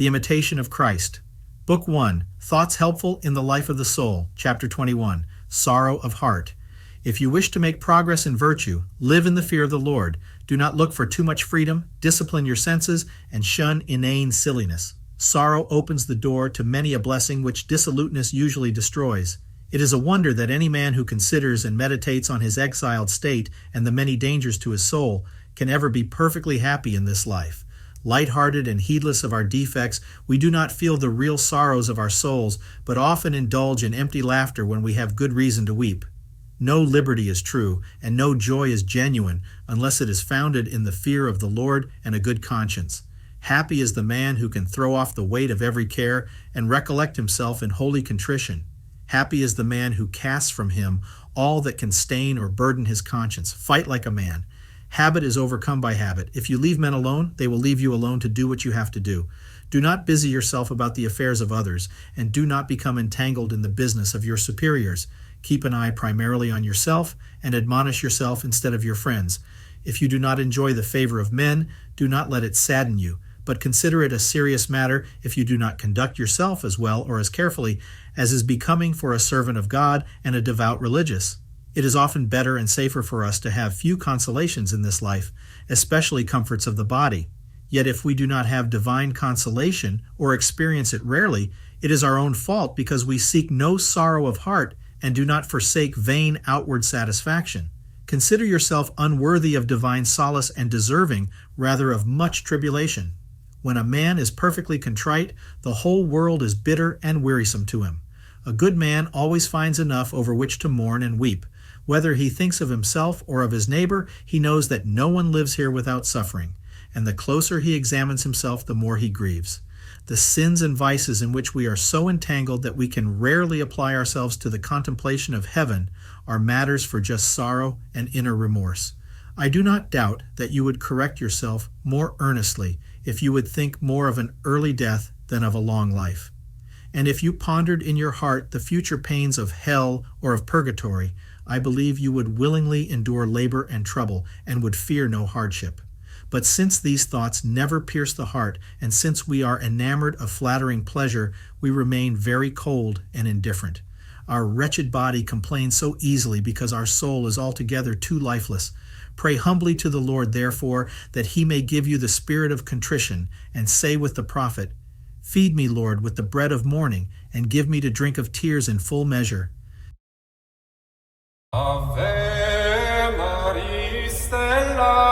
The Imitation of Christ. Book 1, Thoughts Helpful in the Life of the Soul, Chapter 21, Sorrow of Heart. If you wish to make progress in virtue, live in the fear of the Lord. Do not look for too much freedom, discipline your senses, and shun inane silliness. Sorrow opens the door to many a blessing which dissoluteness usually destroys. It is a wonder that any man who considers and meditates on his exiled state and the many dangers to his soul can ever be perfectly happy in this life. Light-hearted and heedless of our defects, we do not feel the real sorrows of our souls, but often indulge in empty laughter when we have good reason to weep. No liberty is true, and no joy is genuine, unless it is founded in the fear of the Lord and a good conscience. Happy is the man who can throw off the weight of every care and recollect himself in holy contrition. Happy is the man who casts from him all that can stain or burden his conscience. Fight like a man. Habit is overcome by habit. If you leave men alone, they will leave you alone to do what you have to do. Do not busy yourself about the affairs of others, and do not become entangled in the business of your superiors. Keep an eye primarily on yourself, and admonish yourself instead of your friends. If you do not enjoy the favor of men, do not let it sadden you, but consider it a serious matter if you do not conduct yourself as well or as carefully as is becoming for a servant of God and a devout religious. It is often better and safer for us to have few consolations in this life, especially comforts of the body. Yet if we do not have divine consolation or experience it rarely, it is our own fault because we seek no sorrow of heart and do not forsake vain outward satisfaction. Consider yourself unworthy of divine solace and deserving rather of much tribulation. When a man is perfectly contrite, the whole world is bitter and wearisome to him. A good man always finds enough over which to mourn and weep. Whether he thinks of himself or of his neighbor, he knows that no one lives here without suffering, and the closer he examines himself, the more he grieves. The sins and vices in which we are so entangled that we can rarely apply ourselves to the contemplation of heaven are matters for just sorrow and inner remorse. I do not doubt that you would correct yourself more earnestly if you would think more of an early death than of a long life. And if you pondered in your heart the future pains of hell or of purgatory, I believe you would willingly endure labor and trouble and would fear no hardship. But since these thoughts never pierce the heart, and since we are enamored of flattering pleasure, we remain very cold and indifferent. Our wretched body complains so easily because our soul is altogether too lifeless. Pray humbly to the Lord, therefore, that he may give you the spirit of contrition, and say with the prophet, "Feed me, Lord, with the bread of mourning, and give me to drink of tears in full measure." Ave Maria Stella